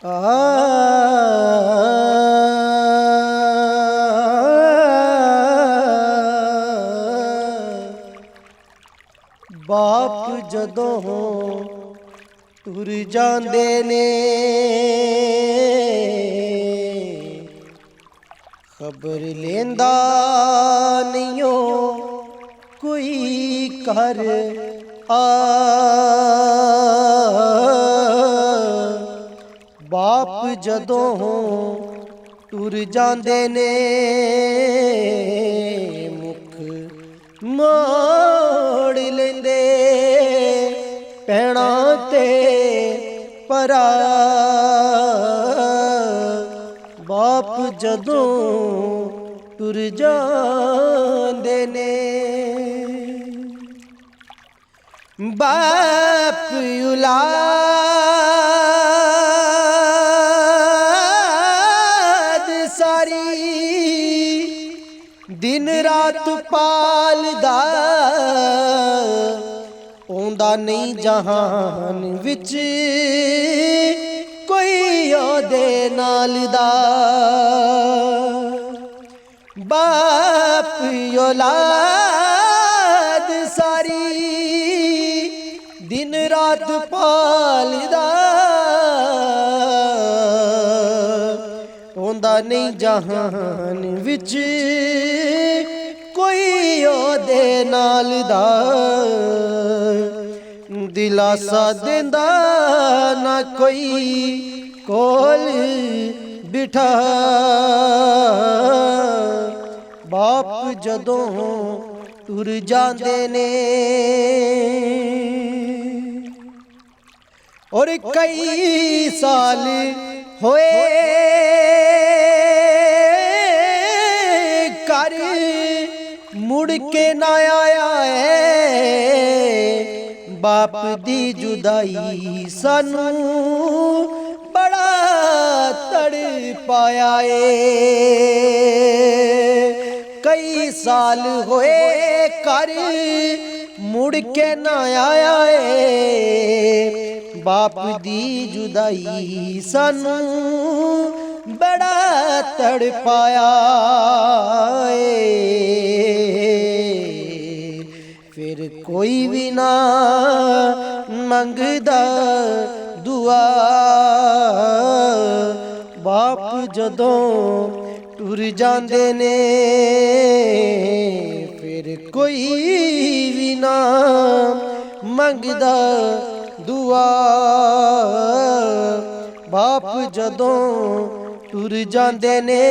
बाप जदों तुर जांदे ने खबर लेंदा नहीं कोई कर बाप जदों तुर जांदे ने मुख मोड़ लेंदे पैणा ते परा बाप जदों तुर जांदे ने बाप औलाद सारी दिन रात पालदा ओंदा नहीं जहान विच कोई ओदे नाल दा बाप औलाद सारी दिन रात पालदा ओंदा नहीं जहान विच कोई ओदे नाल दा दिलासा देंदा ना कोई कोल बिठा बाप जदों तुर जांदे ने और कई साल होए कर मुड़ के ना आया है बाप दी जुदाई सानू बड़ा तड़पाया है कई साल होए कर मुड़ के ना आया है बाप दी जुदाई सानू बड़ा तड़पाया है फिर कोई भी ना मंगदा दुआ बाप जदों तुर जांदे ने फिर कोई भी ना मंगदा दुआ बाप जदों तुर जांदे ने।